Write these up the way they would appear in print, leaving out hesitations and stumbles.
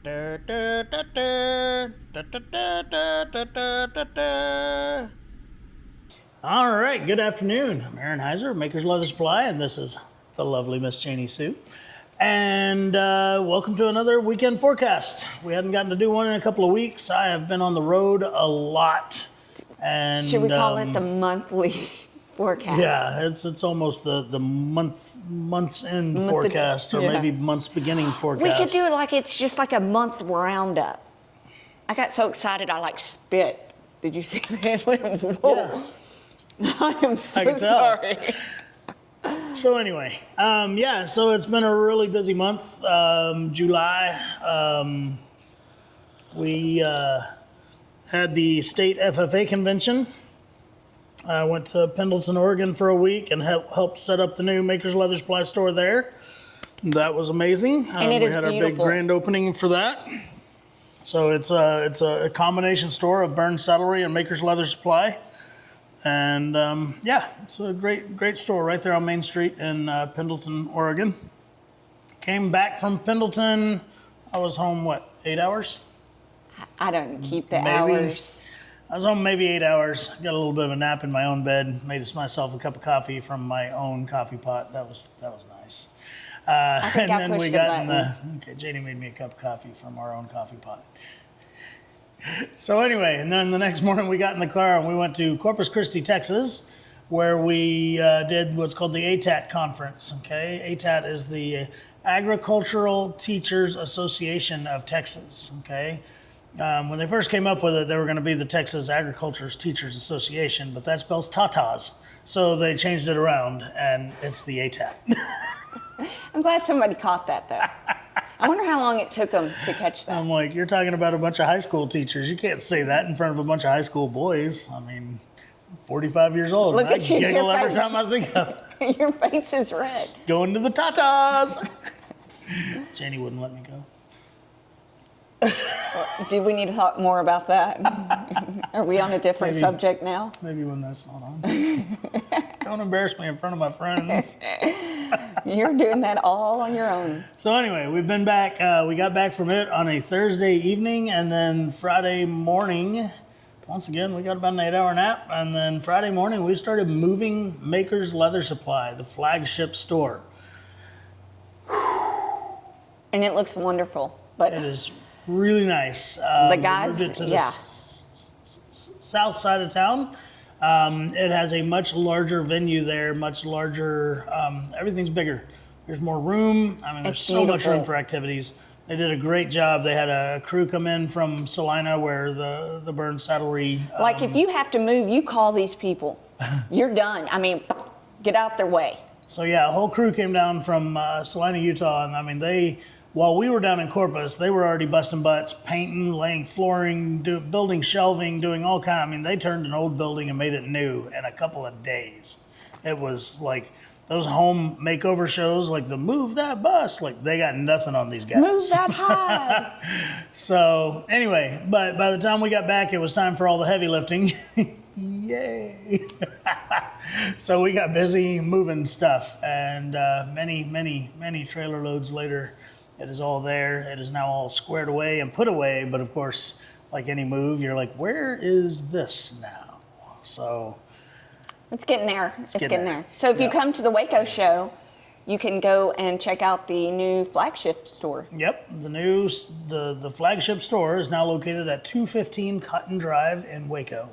Da, da, da, da, da, da, da, da, da, da, da. All right, good afternoon. I'm Aaron Heiser, Maker's Leather Supply, and this is the lovely Miss Janie Sue. And welcome to another weekend forecast. We hadn't gotten to do one in a couple of weeks. I have been on the road a lot. And should we call it the monthly forecast? Yeah, it's almost the month's end forecast, or maybe month's beginning forecast. We could do it like it's just like a month roundup. I got so excited I like spit. Did you see that? Whoa. Yeah. I am so sorry. So anyway, so it's been a really busy month. July, we had the state FFA convention. I went to Pendleton, Oregon for a week and helped set up the new Maker's Leather Supply store there. That was amazing. And it we is had beautiful. Our big grand opening for that. So it's a combination store of Burns Saddlery and Maker's Leather Supply. And it's a great store right there on Main Street in Pendleton, Oregon. Came back from Pendleton. I was home, 8 hours? I don't keep the Maybe. hours. I was home maybe 8 hours. Got a little bit of a nap in my own bed. Made myself a cup of coffee from my own coffee pot. That was nice. I think and I then pushed we the got button. Janie made me a cup of coffee from our own coffee pot. So anyway, and then the next morning we got in the car and we went to Corpus Christi, Texas, where we did what's called the ATAT conference. Okay, ATAT is the Agricultural Teachers Association of Texas. Okay. When they first came up with it, they were going to be the Texas Agriculture Teachers Association, but that spells tatas. So they changed it around, and it's the ATAT. I'm glad somebody caught that, though. I wonder how long it took them to catch that. I'm like, you're talking about a bunch of high school teachers. You can't say that in front of a bunch of high school boys. I mean, 45 years old. Look I at you. giggle every time I think of it. Your face is red. Going to the tatas. Janie wouldn't let me go. Do we need to talk more about that? Are we on a different subject now? Maybe when that's not on. Don't embarrass me in front of my friends. You're doing that all on your own. So anyway, we've been back. We got back from it on a Thursday evening, and then Friday morning, once again, we got about an 8-hour nap. And then Friday morning, we started moving Maker's Leather Supply, the flagship store. And it looks wonderful. But it is really nice. The guys, we moved it to the south side of town. It has a much larger venue there, much larger, everything's bigger. There's more room. I mean, there's so much room for activities. They did a great job. They had a crew come in from Salina where the Burns Saddlery. Like if you have to move, you call these people. You're done. I mean, get out their way. So yeah, a whole crew came down from Salina, Utah. And I mean, while we were down in Corpus, they were already busting butts, painting, laying flooring, building shelving, doing all kinds. I mean, they turned an old building and made it new in a couple of days. It was like those home makeover shows, like the Move That Bus, like they got nothing on these guys. Move that high. So anyway, but by the time we got back, it was time for all the heavy lifting. Yay. So we got busy moving stuff, and many trailer loads later, it is all there. It is now all squared away and put away. But of course, like any move, you're like, where is this now? So it's getting there. It's getting there. So if you come to the Waco show, you can go and check out the new flagship store. Yep, the flagship store is now located at 215 Cotton Drive in Waco.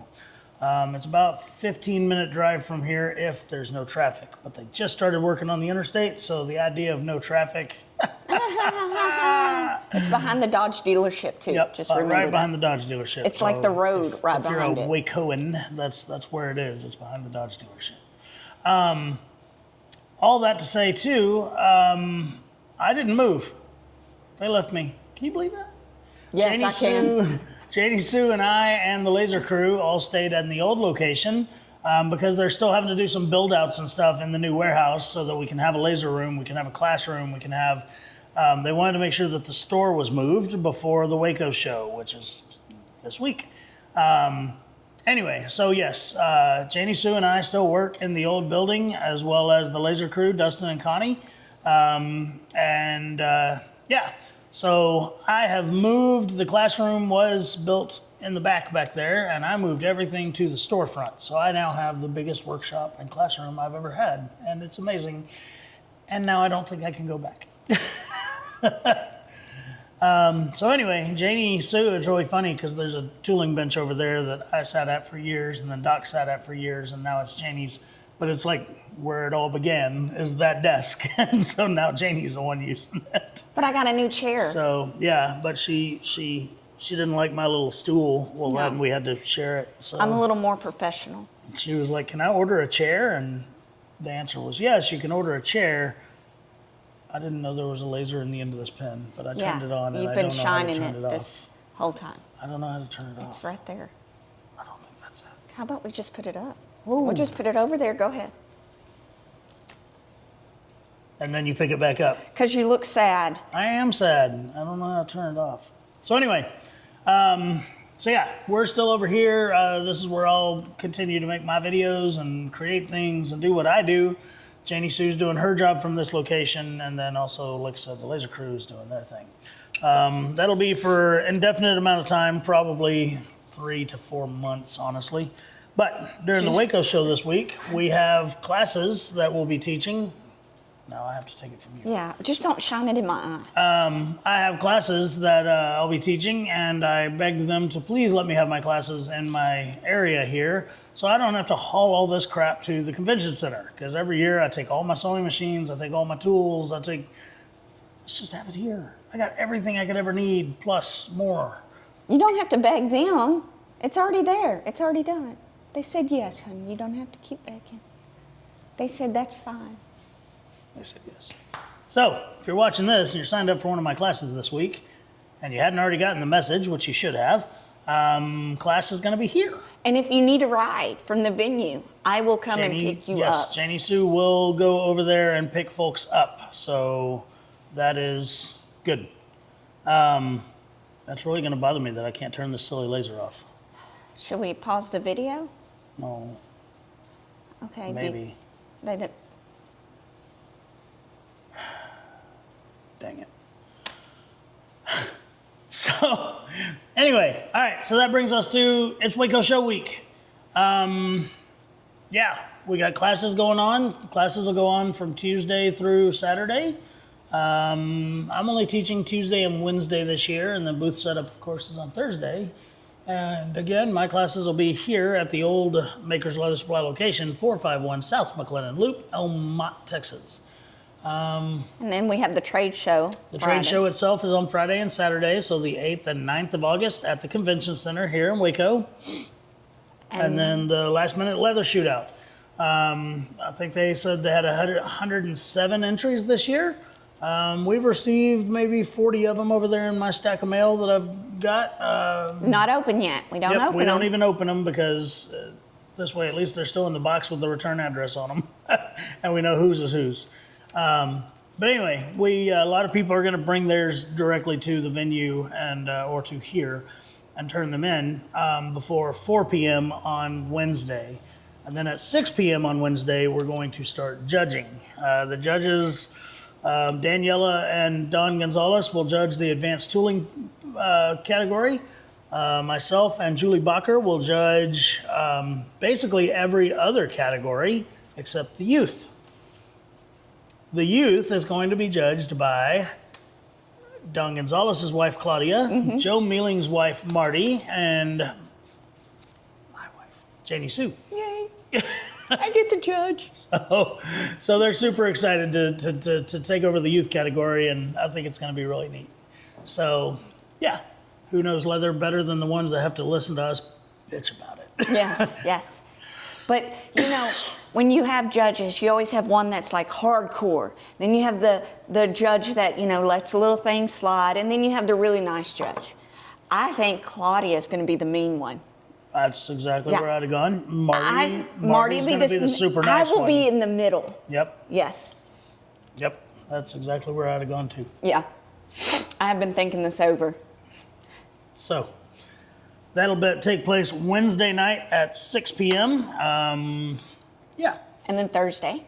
It's about 15-minute drive from here if there's no traffic. But they just started working on the interstate, so the idea of no traffic. It's behind the Dodge dealership too. Yep, just remember right behind the Dodge dealership. It's like the road right behind it. If you're a Wacoan, that's where it is. It's behind the Dodge dealership. All that to say too, I didn't move. They left me. Can you believe that? Yes, I can. Janie Sue and I and the laser crew all stayed in the old location because they're still having to do some build outs and stuff in the new warehouse so that we can have a laser room, we can have a classroom, we can have, they wanted to make sure that the store was moved before the Waco show, which is this week. Anyway, so yes, Janie Sue and I still work in the old building as well as the laser crew, Dustin and Connie. Yeah. So I have moved, the classroom was built in the back there, and I moved everything to the storefront. So I now have the biggest workshop and classroom I've ever had, and it's amazing. And now I don't think I can go back. So anyway, Janie Sue, it's really funny because there's a tooling bench over there that I sat at for years, and then Doc sat at for years, and now it's Janie's. But it's like where it all began is that desk, and so now Janie's the one using it. But I got a new chair. So yeah, but she didn't like my little stool. Well, No. then we had to share it. So I'm a little more professional. she was like, "Can I order a chair?" And the answer was yes, you can order a chair. I didn't know there was a laser in the end of this pen, but I turned it on, and you've I been don't know how to shining turn it it this off. whole time. I don't know how to turn it It's off. right there. I don't think that's it. How about we just put it up? Ooh. We'll just put it over there. Go ahead. And then you pick it back up. Because you look sad. I am sad. I don't know how to turn it off. So anyway, so yeah, we're still over here. This is where I'll continue to make my videos and create things and do what I do. Janie Sue's doing her job from this location, and then also, like I said, the laser crew is doing their thing. That'll be for indefinite amount of time, probably 3 to 4 months, honestly. But during the Waco show this week, we have classes that we'll be teaching. Now I have to take it from you. Yeah, just don't shine it in my eye. I have classes that I'll be teaching, and I begged them to please let me have my classes in my area here so I don't have to haul all this crap to the convention center. Because every year I take all my sewing machines, I take all my tools, let's just have it here. I got everything I could ever need, plus more. You don't have to beg them. It's already there. It's already done. They said yes, honey. You don't have to keep begging. They said that's fine. I said yes. So, if you're watching this and you're signed up for one of my classes this week, and you hadn't already gotten the message, which you should have, class is going to be here. And if you need a ride from the venue, I will come and pick you yes, up. Janie Sue will go over there and pick folks up. So, that is good. That's really going to bother me that I can't turn this silly laser off. Should we pause the video? No, Okay. maybe. They did. Dang it. So, anyway, all right, so that brings us to, it's Waco Show Week. Yeah, we got classes going on. Classes will go on from Tuesday through Saturday. I'm only teaching Tuesday and Wednesday this year, and the booth setup, of course, is on Thursday. And again, my classes will be here at the old Maker's Leather Supply location, 451 South McLennan Loop, Elmont, Texas. And then we have the trade show. The Friday. trade show itself is on Friday and Saturday, so the 8th and 9th of August at the Convention Center here in Waco. And then the last minute leather shootout. I think they said they had 107 entries this year. We've received maybe 40 of them over there in my stack of mail that I've got. Not open yet. We don't open we don't them. even open them because this way at least they're still in the box with the return address on them. And we know whose is whose. But anyway, a lot of people are going to bring theirs directly to the venue and or to here and turn them in before 4 p.m. on Wednesday. And then at 6 p.m. on Wednesday, we're going to start judging. The judges, Daniela and Don Gonzalez, will judge the advanced tooling category. Myself and Julie Bacher will judge basically every other category except the youth. The youth is going to be judged by Don Gonzalez's wife, Claudia, Joe Mealing's wife, Marty, and my wife, Janie Sue. Yay. I get to judge. So they're super excited to take over the youth category, and I think it's going to be really neat. So, yeah, who knows leather better than the ones that have to listen to us bitch about it. Yes, yes. But, you know, when you have judges, you always have one that's like hardcore. Then you have the judge that, you know, lets a little thing slide. And then you have the really nice judge. I think Claudia is going to be the mean one. That's exactly Yeah. where I'd have gone. Marty's Marty going to be the super nice I will one. be in the middle. Yep, Yes. yep. That's exactly where I'd have gone to. Yeah. I have been thinking this over. So that'll take place Wednesday night at 6 p.m. Yeah. And then Thursday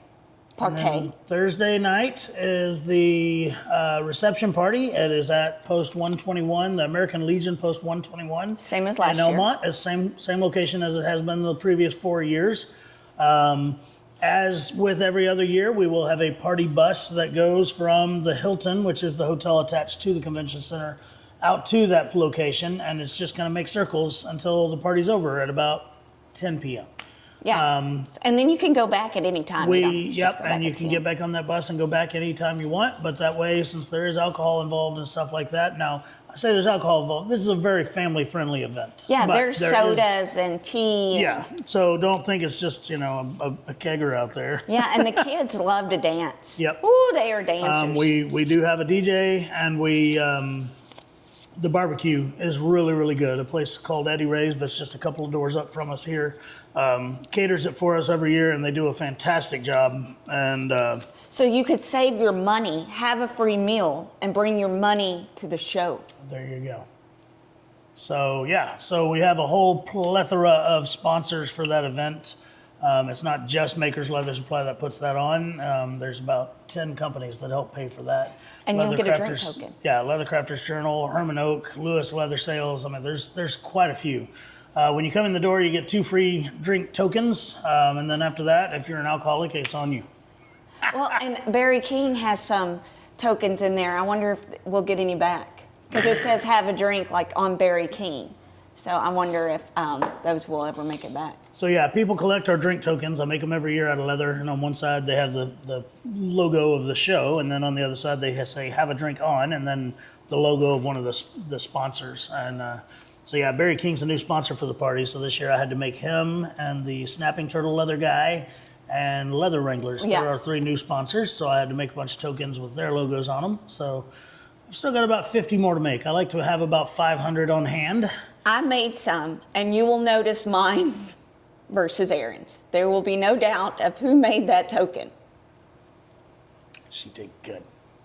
partay. Thursday night is the reception party. It is at Post 121, the American Legion Post 121. Same as last in year. Elmont. It's same location as it has been the previous 4 years. As with every other year, we will have a party bus that goes from the Hilton, which is the hotel attached to the convention center, out to that location, and it's just going to make circles until the party's over at about 10 p.m. Yeah. And then you can go back at any time. And you can get back on that bus and go back anytime you want. But that way, since there is alcohol involved and stuff like that, now I say there's alcohol involved. This is a very family-friendly event. Yeah, but there's sodas and tea. Yeah, so don't think it's just a kegger out there. Yeah, and the kids love to dance. Yep. Ooh, they are dancers. We do have a DJ, and the barbecue is really, really good. A place called Eddie Ray's that's just a couple of doors up from us here. Caters it for us every year, and they do a fantastic job. And so you could save your money, have a free meal, and bring your money to the show. There you go. So yeah, so we have a whole plethora of sponsors for that event. It's not just Maker's Leather Supply that puts that on. There's about 10 companies that help pay for that. And you'll get a drink token. Yeah, Leathercrafters Journal, Herman Oak, Lewis Leather Sales. I mean, there's quite a few. When you come in the door, you get 2 free drink tokens. And then after that, if you're an alcoholic, it's on you. Well, and Barry King has some tokens in there. I wonder if we'll get any back. Because it says have a drink like on Barry King. So I wonder if those will ever make it back. So yeah, people collect our drink tokens. I make them every year out of leather. And on one side, they have the logo of the show. And then on the other side, they say have a drink on. And then the logo of one of the sponsors. And so yeah, Barry King's a new sponsor for the party. So this year I had to make him and the Snapping Turtle Leather guy and Leather Wranglers. Yeah. There are 3 new sponsors. So I had to make a bunch of tokens with their logos on them. So I've still got about 50 more to make. I like to have about 500 on hand. I made some, and you will notice mine versus Aaron's. There will be no doubt of who made that token. She did good.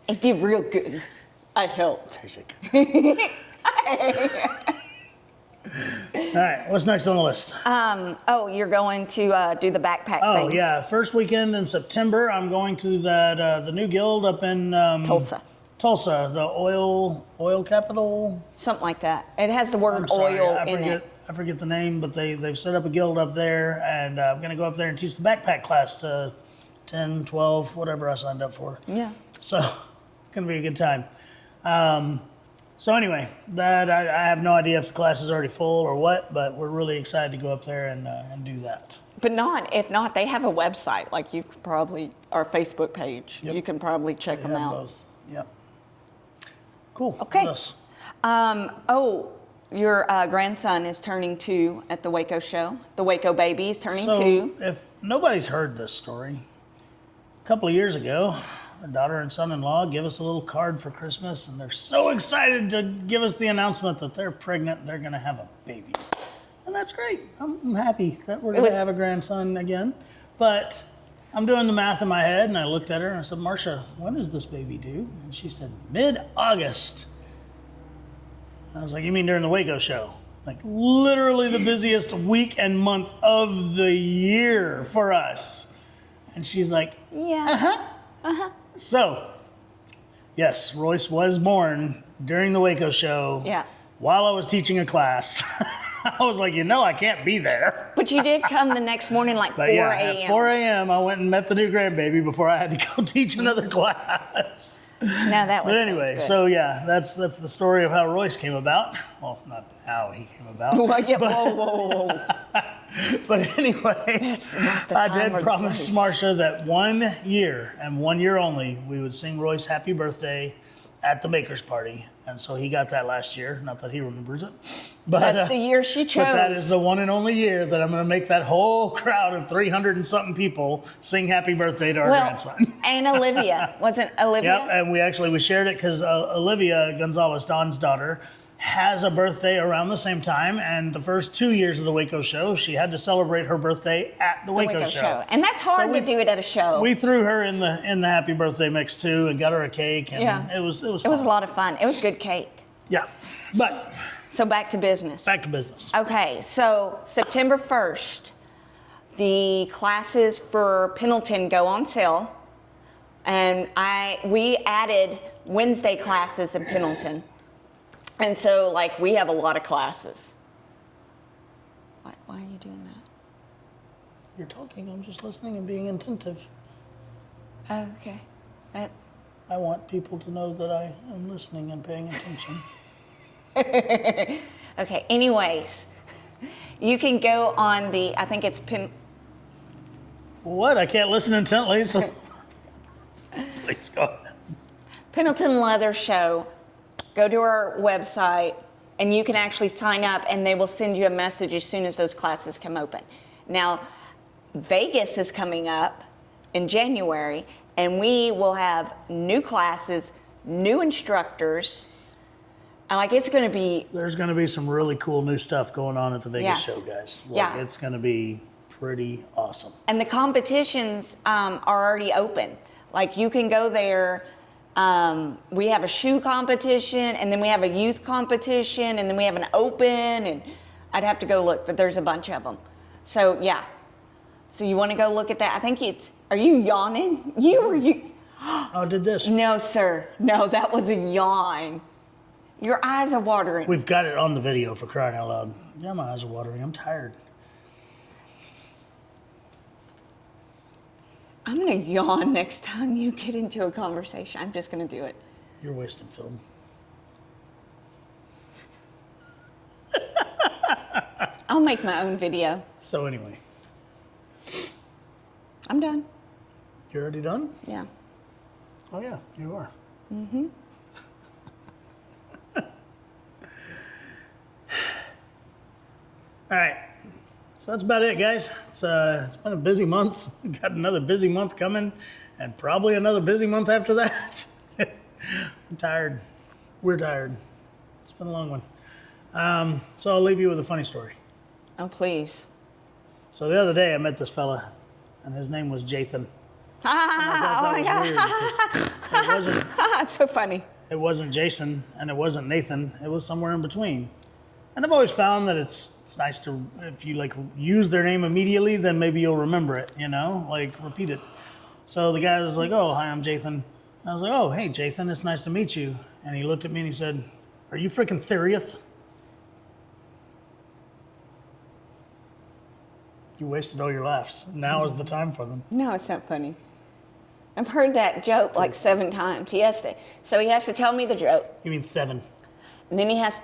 It did real good. I helped. She did good. All right, what's next on the list? You're going to do the backpack thing. Oh yeah, first weekend in September, I'm going to the new guild up in Tulsa, the oil capital. Something like that. It has the word oil in it. I forget the name, but they've set up a guild up there, and I'm going to go up there and teach the backpack class to 10, 12, whatever I signed up for. Yeah. So it's going to be a good time. So anyway, that I have no idea if the class is already full or what, but we're really excited to go up there and do that. But if not, they have a website, like you could probably, or Facebook page. Yep. You can probably check them out. Both. Yep. Cool. Okay. What else? Your grandson is turning 2 at the Waco show. The Waco baby is turning 2. If nobody's heard this story, a couple of years ago, our daughter and son-in-law give us a little card for Christmas, and they're so excited to give us the announcement that they're pregnant, they're going to have a baby. And that's great. I'm happy that we're going to have a grandson again. But I'm doing the math in my head, and I looked at her and I said, Marcia, when is this baby due? And she said, mid-August. I was like, you mean during the Waco show? Like literally the busiest week and month of the year for us. And she's like, yeah. So, yes, Royce was born during the Waco show. Yeah. While I was teaching a class. I was like, I can't be there. But you did come the next morning like 4 a.m. At 4 a.m. I went and met the new grandbaby before I had to go teach another class. Now that was. But anyway, so yeah, that's the story of how Royce came about. Well, not how he came about. Well, yeah, whoa. But anyway, I did promise Marcia that 1 year and 1 year only, we would sing Royce Happy Birthday at the Maker's Party. And so he got that last year. Not that he remembers it. But that's the year she chose. But that is the one and only year that I'm going to make that whole crowd of 300 and something people sing happy birthday to our grandson. And Olivia. Wasn't Olivia? Yep, and we shared it because Olivia Gonzalez, Don's daughter, has a birthday around the same time, and the first 2 years of the Waco show, she had to celebrate her birthday at the Waco show. And that's hard to do it at a show. We threw her in the happy birthday mix too, and got her a cake, and it was fun. It was a lot of fun. It was good cake. Yeah, but so back to business. Okay, so September 1st, the classes for Pendleton go on sale. And we added Wednesday classes in Pendleton. And so, like, we have a lot of classes. Why are you doing that? You're talking, I'm just listening and being attentive. Oh, okay. I want people to know that I am listening and paying attention. Okay, anyways, you can go on I think it's What? I can't listen intently, so please go ahead. Pendleton Leather Show. Go to our website, and you can actually sign up, and they will send you a message as soon as those classes come open. Now, Vegas is coming up in January, and we will have new classes, new instructors. And like, it's going to be... There's going to be some really cool new stuff going on at the Vegas show, guys. Yeah. It's going to be pretty awesome. And the competitions are already open. Like, you can go there. We have a shoe competition, and then we have a youth competition, and then we have an open, and I'd have to go look, but there's a bunch of them. So, yeah. So you want to go look at that? I think are you yawning? You. Oh, did this? No, sir. No, that was a yawn. Your eyes are watering. We've got it on the video, for crying out loud. Yeah, my eyes are watering. I'm tired. I'm going to yawn next time you get into a conversation. I'm just going to do it. You're wasting film. I'll make my own video. So anyway. I'm done. You already done? Yeah. Oh, yeah, you are. Mm-hmm. All right. So that's about it, guys. It's been a busy month. We've got another busy month coming, and probably another busy month after that. I'm tired. We're tired. It's been a long one. So I'll leave you with a funny story. Oh, please. So the other day I met this fella, and his name was Jathan. Oh my God. It wasn't. It's so funny. It wasn't Jason, and it wasn't Nathan. It was somewhere in between. And I've always found that it's nice to, if you like use their name immediately, then maybe you'll remember it, you know, like repeat it. So the guy was like, "Oh, hi, I'm Jathan." I was like, "Oh, hey, Jathan, it's nice to meet you." And he looked at me and he said, "Are you freaking Theriath?" You wasted all your laughs. Now is the time for them. No, it's not funny. I've heard that joke like 7 times. He has to tell me the joke. You mean Thevin? And then he has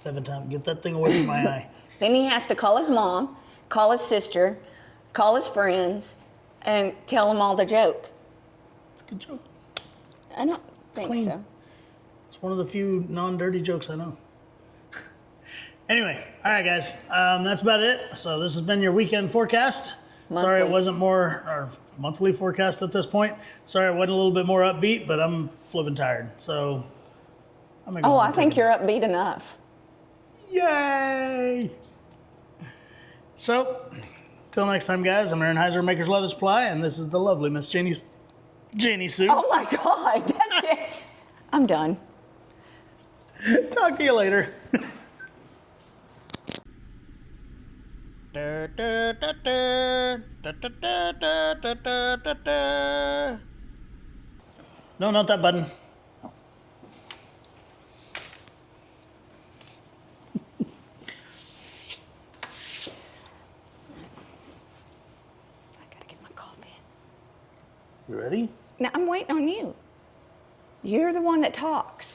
7 times. Get that thing away from my eye. Then he has to call his mom, call his sister, call his friends, and tell them all the joke. It's a good joke. I don't think clean. so. It's one of the few non-dirty jokes I know. Anyway, all right, guys. That's about it. So this has been your weekend forecast. Monthly. Sorry it wasn't more, or monthly forecast at this point. Sorry it wasn't a little bit more upbeat, but I'm flipping tired. So I'm gonna go Oh, I think you're upbeat enough. Yay! So, till next time, guys, I'm Aaron Heiser, Maker's Leather Supply, and this is the lovely Miss Janie Sue. Oh my God, that's it. I'm done. Talk to you later. No, not that button. You ready? Now I'm waiting on you. You're the one that talks.